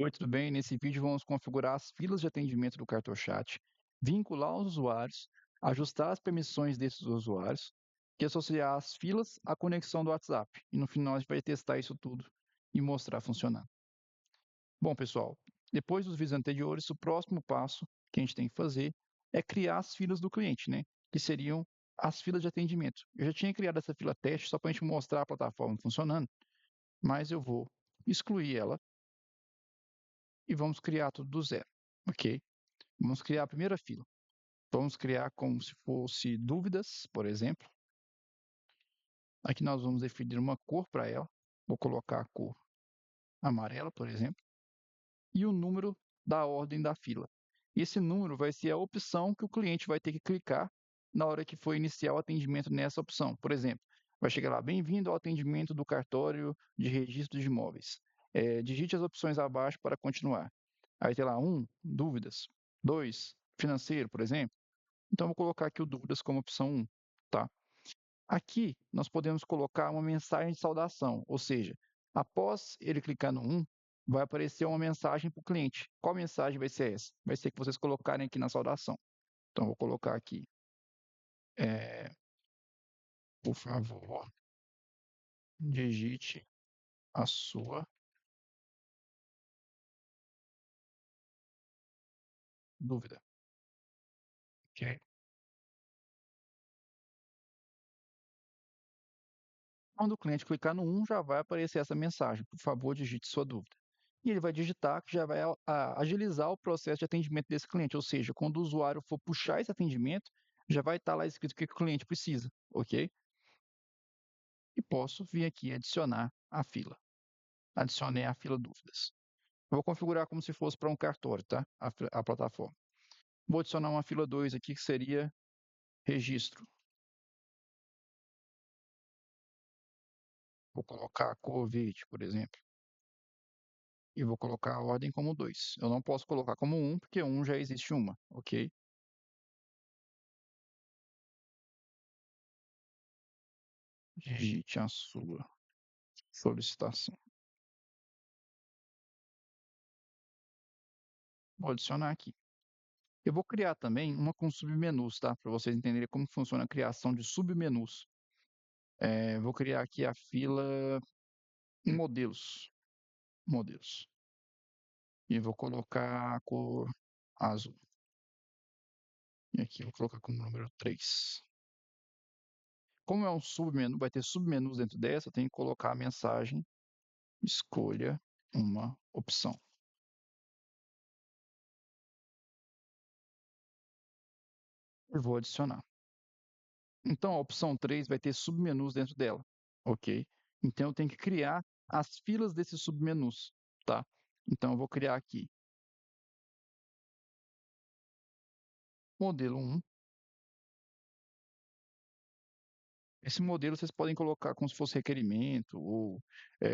Oi, tudo bem? Nesse vídeo vamos configurar as filas de atendimento do CartoChat, vincular os usuários, ajustar as permissões desses usuários e associar as filas à conexão do WhatsApp. E no final a gente vai testar isso tudo e mostrar funcionando. Bom, pessoal, depois dos vídeos anteriores, o próximo passo que a gente tem que fazer é criar as filas do cliente, né? Que seriam as filas de atendimento. Eu já tinha criado essa fila teste só para a gente mostrar a plataforma funcionando, mas eu vou excluir ela e vamos criar tudo do zero, ok? Vamos criar a primeira fila. Vamos criar como se fosse dúvidas, por exemplo. Aqui nós vamos definir uma cor para ela. Vou colocar a cor amarela, por exemplo, e o número da ordem da fila. Esse número vai ser a opção que o cliente vai ter que clicar na hora que for iniciar o atendimento nessa opção. Por exemplo, vai chegar lá, bem-vindo ao atendimento do cartório de registro de imóveis. Digite as opções abaixo para continuar. Aí tem lá, dúvidas. 2, financeiro, por exemplo. Então, eu vou colocar aqui o dúvidas como opção 1, tá? Aqui, nós podemos colocar uma mensagem de saudação, ou seja, após ele clicar no 1, vai aparecer uma mensagem para o cliente. Qual mensagem vai ser essa? Vai ser que vocês colocarem aqui na saudação. Então, eu vou colocar aqui, é, por favor, digite a sua dúvida. Ok? Quando o cliente clicar no 1, já vai aparecer essa mensagem, por favor, digite sua dúvida. E ele vai digitar, que já vai agilizar o processo de atendimento desse cliente, ou seja, quando o usuário for puxar esse atendimento, já vai estar lá escrito o que o cliente precisa, ok? E posso vir aqui adicionar a fila. Adicionei a fila dúvidas. Eu vou configurar como se fosse para um cartório, tá? A plataforma. Vou adicionar uma fila 2 aqui, que seria registro. Vou colocar a cor verde, por exemplo. E vou colocar a ordem como 2. Eu não posso colocar como 1, porque 1 já existe uma, ok? Digite a sua solicitação. Vou adicionar aqui. Eu vou criar também uma com submenus, tá? Para vocês entenderem como funciona a criação de submenus. Vou criar aqui a fila modelos. Modelos. E vou colocar a cor azul. E aqui eu vou colocar como número 3. Como é um submenu, vai ter submenus dentro dessa, eu tenho que colocar a mensagem escolha uma opção. E vou adicionar. Então, a opção 3 vai ter submenus dentro dela, ok? Então, eu tenho que criar as filas desses submenus, tá? Então, eu vou criar aqui modelo 1. Esse modelo vocês podem colocar como se fosse requerimento ou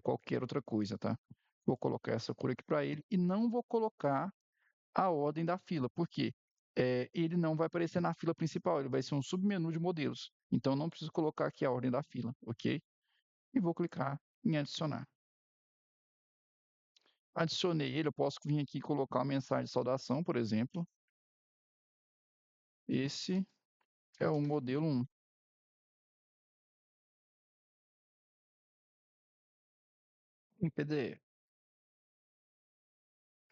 qualquer outra coisa, tá? Vou colocar essa cor aqui para ele e não vou colocar a ordem da fila, porque ele não vai aparecer na fila principal, ele vai ser um submenu de modelos. Então, não preciso colocar aqui a ordem da fila, ok? E vou clicar em adicionar. Adicionei ele, eu posso vir aqui e colocar uma mensagem de saudação, por exemplo. Esse é o modelo 1 em PDF.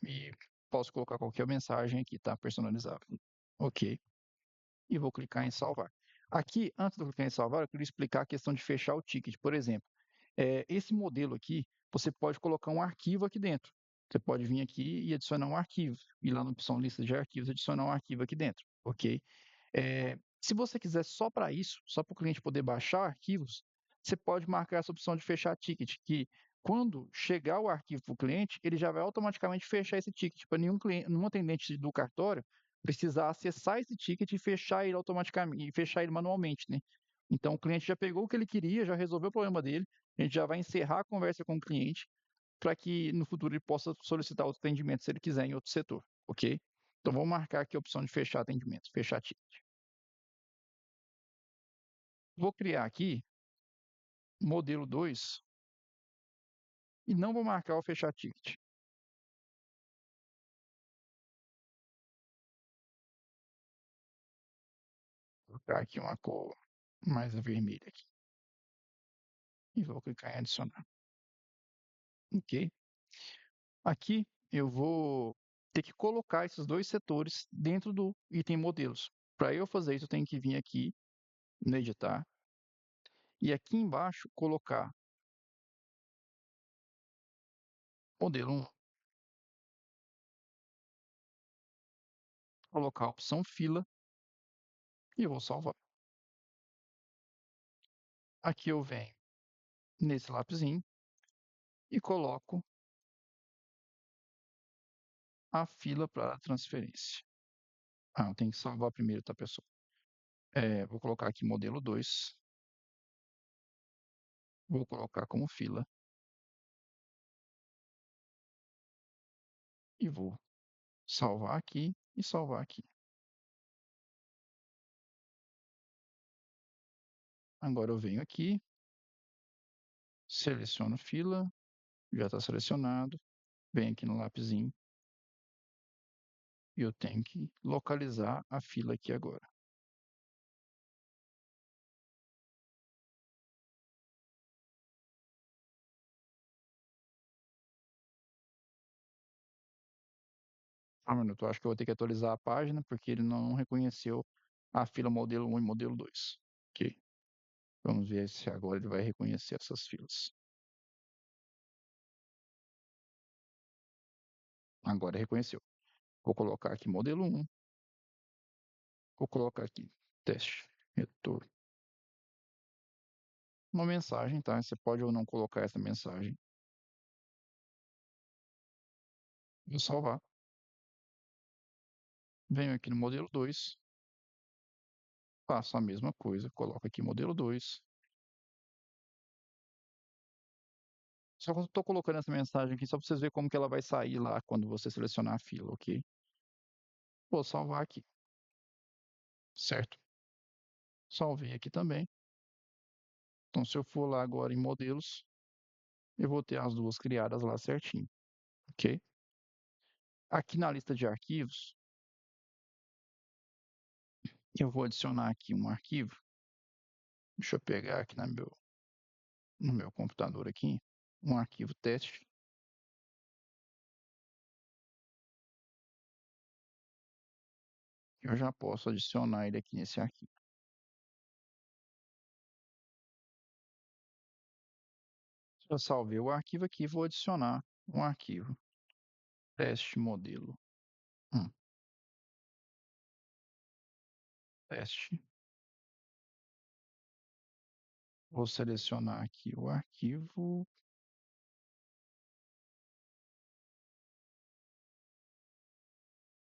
E posso colocar qualquer mensagem aqui, tá? Personalizável. Ok. E vou clicar em salvar. Aqui, antes de eu clicar em salvar, eu queria explicar a questão de fechar o ticket. Por exemplo, esse modelo aqui, você pode colocar um arquivo aqui dentro. Você pode vir aqui e adicionar um arquivo. Ir lá na opção lista de arquivos, adicionar um arquivo aqui dentro, ok? Se você quiser só para isso, só para o cliente poder baixar arquivos, você pode marcar essa opção de fechar ticket, que quando chegar o arquivo para o cliente, ele já vai automaticamente fechar esse ticket, para nenhum atendente do cartório precisar acessar esse ticket e fechar ele automaticamente, e fechar ele manualmente, né? Então o cliente já pegou o que ele queria, já resolveu o problema dele, a gente já vai encerrar a conversa com o cliente para que no futuro ele possa solicitar outro atendimento se ele quiser em outro setor, ok? Então vamos marcar aqui a opção de fechar atendimento, fechar ticket. Vou criar aqui modelo 2 e não vou marcar o fechar ticket. Colocar aqui uma cor mais vermelha aqui. E vou clicar em adicionar. Ok. Aqui eu vou ter que colocar esses dois setores dentro do item modelos. Para eu fazer isso, eu tenho que vir aqui no editar e aqui embaixo colocar modelo 1, colocar a opção fila e eu vou salvar. Aqui eu venho nesse lapisinho e coloco a fila para transferência. Ah, eu tenho que salvar primeiro, tá, pessoal? Vou colocar aqui modelo 2, vou colocar como fila e vou salvar aqui e salvar aqui. Agora eu venho aqui, seleciono fila, já está selecionado, venho aqui no lapisinho e eu tenho que localizar a fila aqui agora. Um minuto, eu acho que eu vou ter que atualizar a página porque ele não reconheceu a fila modelo 1 e modelo 2. Ok, vamos ver se agora ele vai reconhecer essas filas. Agora reconheceu. Vou colocar aqui modelo 1, vou colocar aqui teste, retorno. Uma mensagem, tá? Você pode ou não colocar essa mensagem. Vou salvar. Venho aqui no modelo 2, faço a mesma coisa, coloco aqui modelo 2. Só que eu estou colocando essa mensagem aqui só para vocês verem como que ela vai sair lá quando você selecionar a fila, ok? Vou salvar aqui, certo? Salvei aqui também. Então, se eu for lá agora em modelos, eu vou ter as duas criadas lá certinho, ok? Aqui na lista de arquivos, eu vou adicionar aqui um arquivo. Deixa eu pegar aqui no meu computador aqui, um arquivo teste. Eu já posso adicionar ele aqui nesse arquivo. Eu salvei o arquivo aqui, vou adicionar um arquivo teste modelo 1, teste. Vou selecionar aqui o arquivo.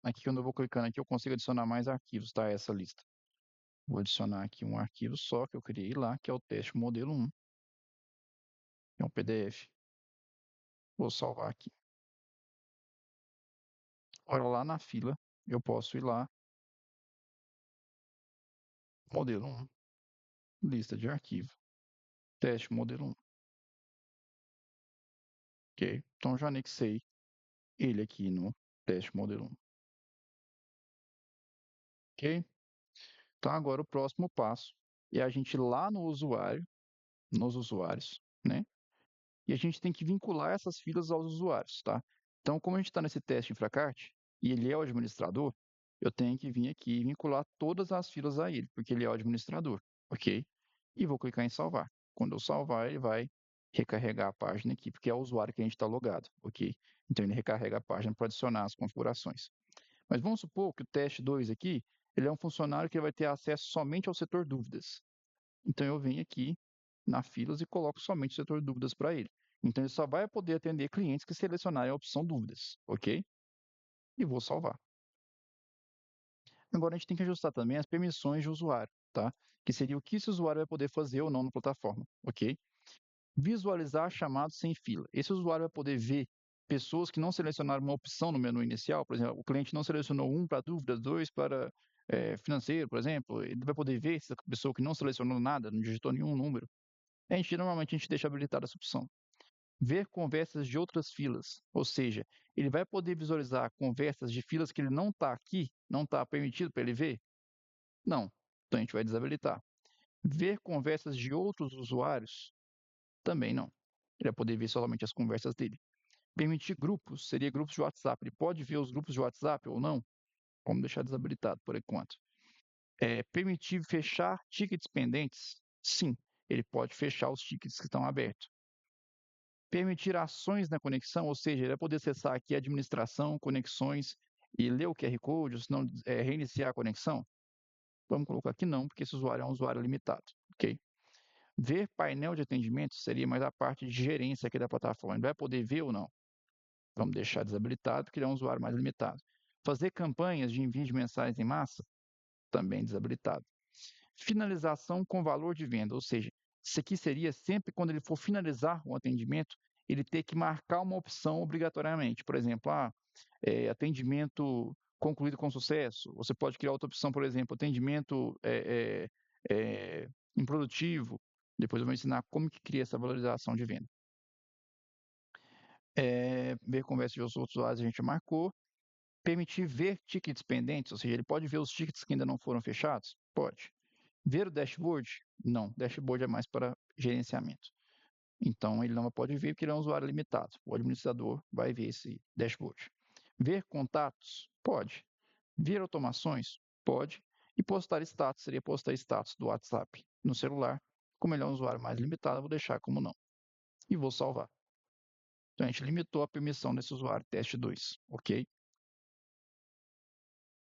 Aqui, quando eu vou clicando aqui, eu consigo adicionar mais arquivos, tá? Essa lista. Vou adicionar aqui um arquivo só que eu criei lá, que é o teste modelo 1, que é um PDF. Vou salvar aqui. Agora lá na fila, eu posso ir lá, modelo 1, lista de arquivo, teste modelo 1. Ok? Então já anexei ele aqui no teste modelo 1. Ok? Então agora o próximo passo é a gente ir lá no usuário, nos usuários, né? E a gente tem que vincular essas filas aos usuários, tá? Então, como a gente está nesse teste Infracart e ele é o administrador, eu tenho que vir aqui e vincular todas as filas a ele, porque ele é o administrador, ok? E vou clicar em salvar. Quando eu salvar, ele vai recarregar a página aqui, porque é o usuário que a gente está logado, ok? Então, ele recarrega a página para adicionar as configurações. Mas vamos supor que o teste 2 aqui, ele é um funcionário que vai ter acesso somente ao setor dúvidas. Então eu venho aqui na filas e coloco somente o setor dúvidas para ele. Então ele só vai poder atender clientes que selecionarem a opção dúvidas, ok? E vou salvar. Agora a gente tem que ajustar também as permissões de usuário, tá? Que seria o que esse usuário vai poder fazer ou não na plataforma, ok? Visualizar chamados sem fila. Esse usuário vai poder ver pessoas que não selecionaram uma opção no menu inicial, por exemplo, o cliente não selecionou um para dúvidas, dois para financeiro, por exemplo, ele vai poder ver essa pessoa que não selecionou nada, não digitou nenhum número. Normalmente a gente deixa habilitada essa opção. Ver conversas de outras filas, ou seja, ele vai poder visualizar conversas de filas que ele não está aqui, não está permitido para ele ver? Não. Então a gente vai desabilitar. Ver conversas de outros usuários? Também não. Ele vai poder ver somente as conversas dele. Permitir grupos? Seria grupos de WhatsApp. Ele pode ver os grupos de WhatsApp ou não? Vamos deixar desabilitado por enquanto. Permitir fechar tickets pendentes? Sim, ele pode fechar os tickets que estão abertos. Permitir ações na conexão, ou seja, ele vai poder acessar aqui a administração, conexões e ler o QR Code, ou se não reiniciar a conexão? Vamos colocar aqui não, porque esse usuário é um usuário limitado, ok? Ver painel de atendimento seria mais a parte de gerência aqui da plataforma. Ele vai poder ver ou não? Vamos deixar desabilitado, porque ele é um usuário mais limitado. Fazer campanhas de envio de mensagens em massa? Também desabilitado. Finalização com valor de venda, ou seja, isso aqui seria sempre quando ele for finalizar o atendimento, ele ter que marcar uma opção obrigatoriamente. Por exemplo, atendimento concluído com sucesso. Você pode criar outra opção, por exemplo, atendimento improdutivo. Depois eu vou ensinar como que cria essa valorização de venda. Ver conversa de outros usuários a gente marcou. Permitir ver tickets pendentes, ou seja, ele pode ver os tickets que ainda não foram fechados? Pode. Ver o dashboard? Não, dashboard é mais para gerenciamento. Então, ele não pode ver porque ele é um usuário limitado. O administrador vai ver esse dashboard. Ver contatos? Pode. Ver automações? Pode. E postar status seria postar status do WhatsApp no celular. Como ele é um usuário mais limitado, eu vou deixar como não. E vou salvar. Então, a gente limitou a permissão desse usuário teste 2, ok?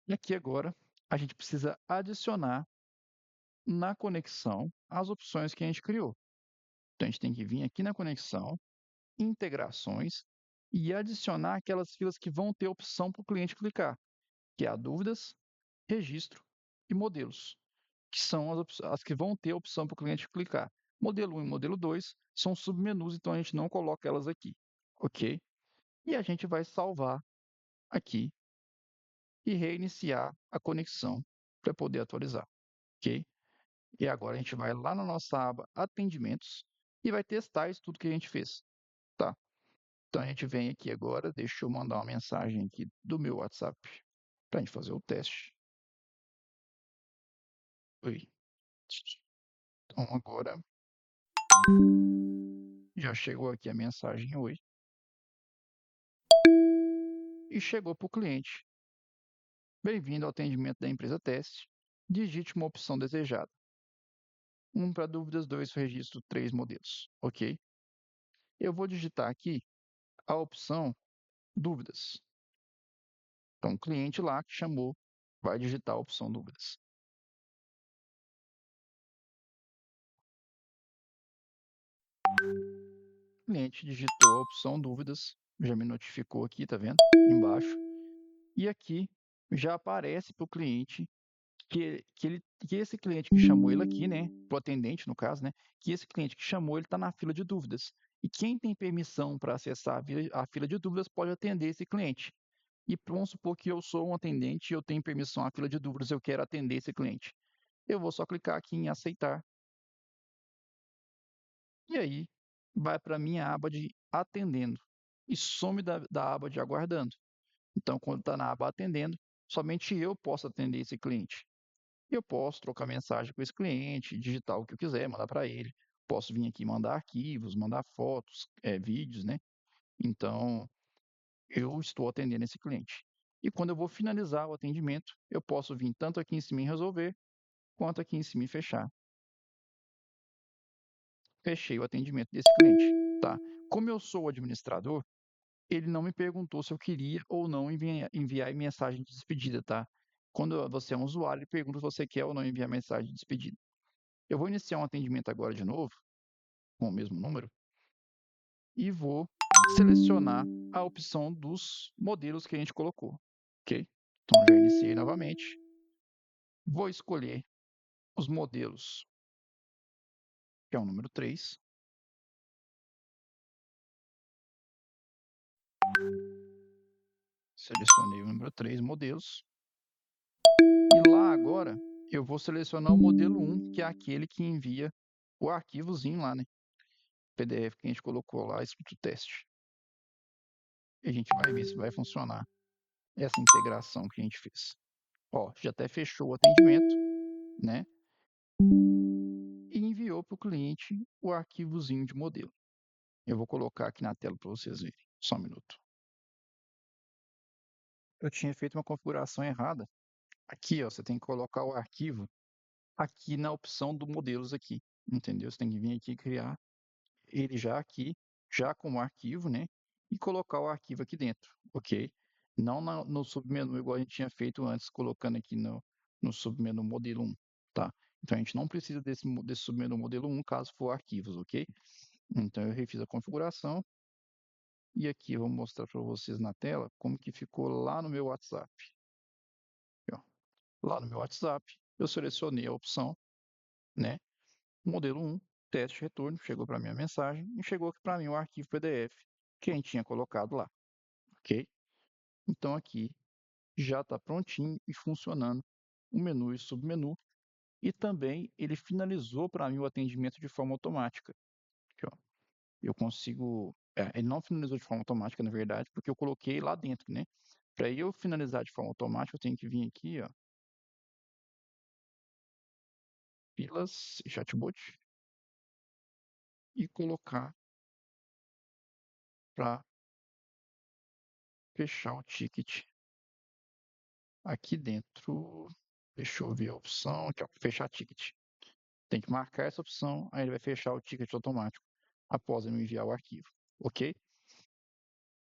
E aqui agora, a gente precisa adicionar na conexão as opções que a gente criou. Então, a gente tem que vir aqui na conexão, integrações e adicionar aquelas filas que vão ter opção para o cliente clicar, que é a dúvidas, registro e modelos, que são as que vão ter opção para o cliente clicar. Modelo 1 e modelo 2 são submenus, então a gente não coloca elas aqui, ok? E a gente vai salvar aqui e reiniciar a conexão para poder atualizar, ok? E agora a gente vai lá na nossa aba Atendimentos e vai testar isso tudo que a gente fez, tá? Então a gente vem aqui agora, deixa eu mandar uma mensagem aqui do meu WhatsApp para a gente fazer o teste. Oi. Então agora já chegou aqui a mensagem oi e chegou para o cliente. Bem-vindo ao atendimento da empresa teste. Digite uma opção desejada. 1 para dúvidas, 2 para registro, 3 modelos. Ok? Eu vou digitar aqui a opção dúvidas. Então o cliente lá que chamou vai digitar a opção dúvidas. O cliente digitou a opção dúvidas, já me notificou aqui, tá vendo? Embaixo. E aqui já aparece para o cliente que esse cliente que chamou ele aqui, né? Para o atendente, no caso, né? Que esse cliente que chamou ele está na fila de dúvidas. E quem tem permissão para acessar a fila de dúvidas pode atender esse cliente. E vamos supor que eu sou um atendente e eu tenho permissão à fila de dúvidas, eu quero atender esse cliente. Eu vou só clicar aqui em aceitar. E aí vai para a minha aba de atendendo e some da aba de aguardando. Então, quando está na aba atendendo, somente eu posso atender esse cliente. Eu posso trocar mensagem com esse cliente, digitar o que eu quiser, mandar para ele. Posso vir aqui mandar arquivos, mandar fotos, vídeos, né? Então, eu estou atendendo esse cliente. E quando eu vou finalizar o atendimento, eu posso vir tanto aqui em cima em resolver, quanto aqui em cima em fechar. Fechei o atendimento desse cliente, tá? Como eu sou o administrador, ele não me perguntou se eu queria ou não enviar mensagem de despedida, tá? Quando você é um usuário, ele pergunta se você quer ou não enviar mensagem de despedida. Eu vou iniciar um atendimento agora de novo, com o mesmo número, e vou selecionar a opção dos modelos que a gente colocou, ok? Então, já iniciei novamente. Vou escolher os modelos, que é o número 3. Selecionei o número 3 modelos. E lá agora eu vou selecionar o modelo 1, que é aquele que envia o arquivozinho lá, né? PDF que a gente colocou lá, escrito teste. E a gente vai ver se vai funcionar essa integração que a gente fez. Ó, já até fechou o atendimento. né? E enviou para o cliente o arquivozinho de modelo. Eu vou colocar aqui na tela para vocês verem. Só um minuto. Eu tinha feito uma configuração errada. Aqui, ó, você tem que colocar o arquivo aqui na opção do modelos aqui, entendeu? Você tem que vir aqui e criar ele já aqui, já como arquivo, né? E colocar o arquivo aqui dentro, ok? Não no submenu igual a gente tinha feito antes, colocando aqui no submenu modelo 1, tá? Então a gente não precisa desse submenu modelo 1 caso for arquivos, ok? Então eu refiz a configuração e aqui eu vou mostrar para vocês na tela como que ficou lá no meu WhatsApp. Aqui, ó. Lá no meu WhatsApp, eu selecionei a opção, né? Modelo 1, teste retorno, chegou para mim a mensagem e chegou aqui para mim o arquivo PDF que a gente tinha colocado lá, ok? Então aqui já está prontinho e funcionando o menu e submenu e também ele finalizou para mim o atendimento de forma automática. Aqui, ó. Eu consigo, ele não finalizou de forma automática, na verdade, porque eu coloquei lá dentro, né? Para eu finalizar de forma automática, eu tenho que vir aqui, ó, filas, chatbot e colocar para fechar o ticket aqui dentro. Deixa eu ver a opção, aqui, ó, fechar ticket. Tem que marcar essa opção, aí ele vai fechar o ticket automático após eu enviar o arquivo, ok?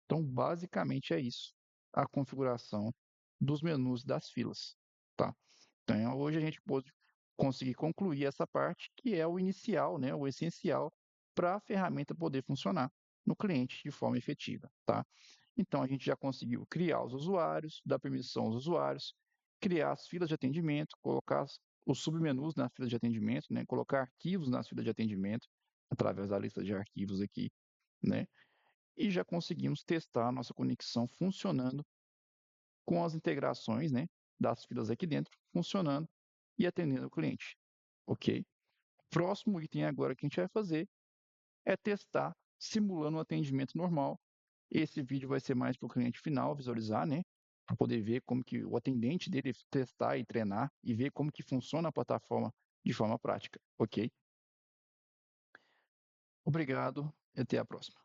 Então, basicamente é isso, a configuração dos menus das filas, tá? Então, hoje a gente pôde conseguir concluir essa parte que é o inicial, né, o essencial para a ferramenta poder funcionar no cliente de forma efetiva, tá? Então, a gente já conseguiu criar os usuários, dar permissão aos usuários, criar as filas de atendimento, colocar os submenus na fila de atendimento, né? Colocar arquivos nas filas de atendimento, através da lista de arquivos aqui, né? E já conseguimos testar a nossa conexão funcionando com as integrações, né, das filas aqui dentro, funcionando e atendendo o cliente, ok? Próximo item agora que a gente vai fazer é testar simulando um atendimento normal. Esse vídeo vai ser mais para o cliente final visualizar, né? Para poder ver como que o atendente dele testar e treinar e ver como que funciona a plataforma de forma prática, ok? Obrigado e até a próxima.